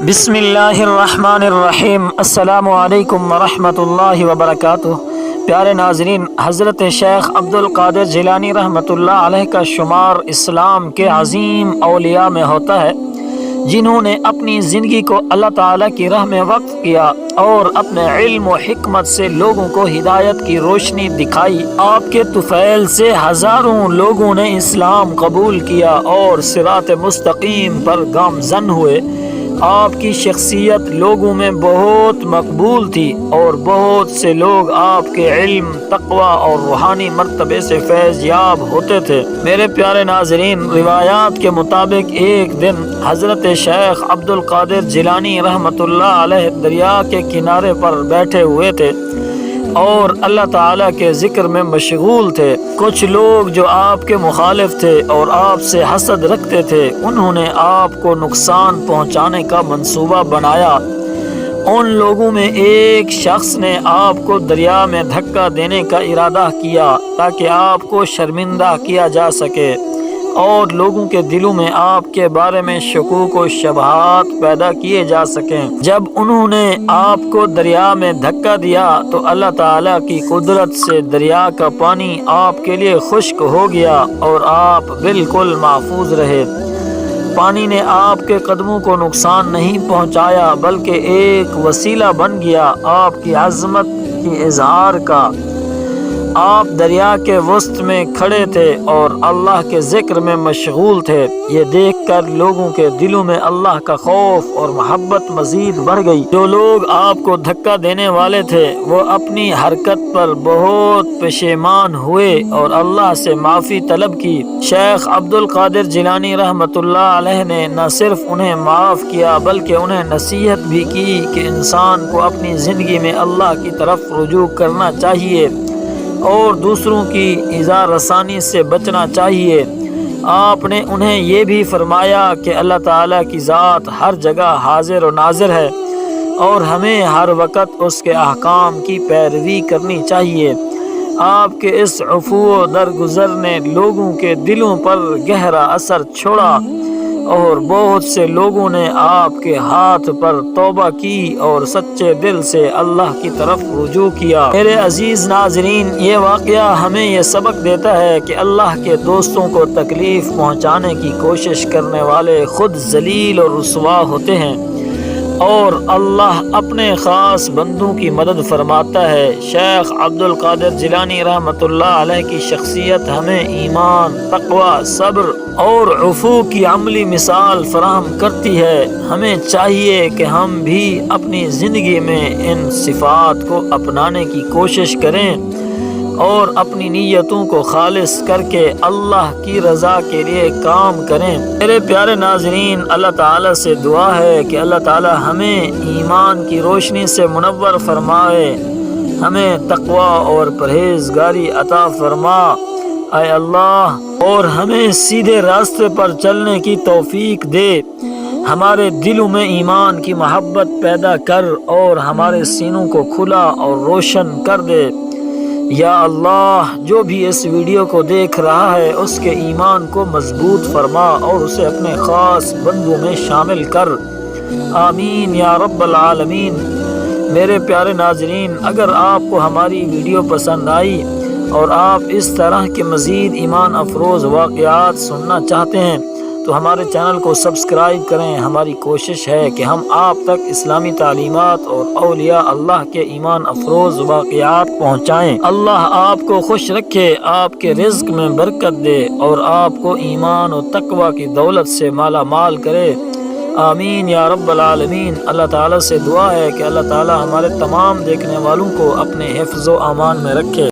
بسم اللہ الرحمن الرحیم۔ السلام علیکم ورحمۃ اللہ وبرکاتہ۔ پیارے ناظرین، حضرت شیخ عبدالقادر جیلانی رحمۃ اللہ علیہ کا شمار اسلام کے عظیم اولیاء میں ہوتا ہے، جنہوں نے اپنی زندگی کو اللہ تعالیٰ کی راہ میں وقف کیا اور اپنے علم و حکمت سے لوگوں کو ہدایت کی روشنی دکھائی۔ آپ کے طفیل سے ہزاروں لوگوں نے اسلام قبول کیا اور صراط مستقیم پر گامزن ہوئے۔ آپ کی شخصیت لوگوں میں بہت مقبول تھی اور بہت سے لوگ آپ کے علم، تقوی اور روحانی مرتبے سے فیض یاب ہوتے تھے۔ میرے پیارے ناظرین، روایات کے مطابق ایک دن حضرت شیخ عبدالقادر جیلانی رحمۃ اللہ علیہ دریا کے کنارے پر بیٹھے ہوئے تھے اور اللہ تعالیٰ کے ذکر میں مشغول تھے۔ کچھ لوگ جو آپ کے مخالف تھے اور آپ سے حسد رکھتے تھے، انہوں نے آپ کو نقصان پہنچانے کا منصوبہ بنایا۔ ان لوگوں میں ایک شخص نے آپ کو دریا میں دھکا دینے کا ارادہ کیا تاکہ آپ کو شرمندہ کیا جا سکے اور لوگوں کے دلوں میں آپ کے بارے میں شکوک و شبہات پیدا کیے جا سکیں۔ جب انہوں نے آپ کو دریا میں دھکا دیا تو اللہ تعالیٰ کی قدرت سے دریا کا پانی آپ کے لیے خشک ہو گیا اور آپ بالکل محفوظ رہے۔ پانی نے آپ کے قدموں کو نقصان نہیں پہنچایا بلکہ ایک وسیلہ بن گیا آپ کی عظمت کی اظہار کا۔ آپ دریا کے وسط میں کھڑے تھے اور اللہ کے ذکر میں مشغول تھے۔ یہ دیکھ کر لوگوں کے دلوں میں اللہ کا خوف اور محبت مزید بڑھ گئی۔ جو لوگ آپ کو دھکا دینے والے تھے وہ اپنی حرکت پر بہت پشیمان ہوئے اور اللہ سے معافی طلب کی۔ شیخ عبدالقادر جیلانی رحمۃ اللہ علیہ نے نہ صرف انہیں معاف کیا بلکہ انہیں نصیحت بھی کی کہ انسان کو اپنی زندگی میں اللہ کی طرف رجوع کرنا چاہیے اور دوسروں کی ایذا رسانی سے بچنا چاہیے۔ آپ نے انہیں یہ بھی فرمایا کہ اللہ تعالیٰ کی ذات ہر جگہ حاضر و ناظر ہے اور ہمیں ہر وقت اس کے احکام کی پیروی کرنی چاہیے۔ آپ کے اس عفو و درگزر نے لوگوں کے دلوں پر گہرا اثر چھوڑا اور بہت سے لوگوں نے آپ کے ہاتھ پر توبہ کی اور سچے دل سے اللہ کی طرف رجوع کیا۔ میرے عزیز ناظرین، یہ واقعہ ہمیں یہ سبق دیتا ہے کہ اللہ کے دوستوں کو تکلیف پہنچانے کی کوشش کرنے والے خود ذلیل اور رسوا ہوتے ہیں اور اللہ اپنے خاص بندوں کی مدد فرماتا ہے۔ شیخ عبدالقادر جیلانی رحمۃ اللہ علیہ کی شخصیت ہمیں ایمان، تقوی، صبر اور عفو کی عملی مثال فراہم کرتی ہے۔ ہمیں چاہیے کہ ہم بھی اپنی زندگی میں ان صفات کو اپنانے کی کوشش کریں اور اپنی نیتوں کو خالص کر کے اللہ کی رضا کے لیے کام کریں۔ میرے پیارے ناظرین، اللہ تعالیٰ سے دعا ہے کہ اللہ تعالیٰ ہمیں ایمان کی روشنی سے منور فرمائے، ہمیں تقوی اور پرہیزگاری عطا فرما اے اللہ، اور ہمیں سیدھے راستے پر چلنے کی توفیق دے۔ ہمارے دلوں میں ایمان کی محبت پیدا کر اور ہمارے سینوں کو کھلا اور روشن کر دے۔ یا اللہ، جو بھی اس ویڈیو کو دیکھ رہا ہے اس کے ایمان کو مضبوط فرما اور اسے اپنے خاص بندوں میں شامل کر۔ آمین یا رب العالمین۔ میرے پیارے ناظرین، اگر آپ کو ہماری ویڈیو پسند آئی اور آپ اس طرح کے مزید ایمان افروز واقعات سننا چاہتے ہیں تو ہمارے چینل کو سبسکرائب کریں۔ ہماری کوشش ہے کہ ہم آپ تک اسلامی تعلیمات اور اولیاء اللہ کے ایمان افروز واقعات پہنچائیں۔ اللہ آپ کو خوش رکھے، آپ کے رزق میں برکت دے اور آپ کو ایمان و تقوی کی دولت سے مالا مال کرے۔ آمین یا رب العالمین۔ اللہ تعالیٰ سے دعا ہے کہ اللہ تعالیٰ ہمارے تمام دیکھنے والوں کو اپنے حفظ و امان میں رکھے۔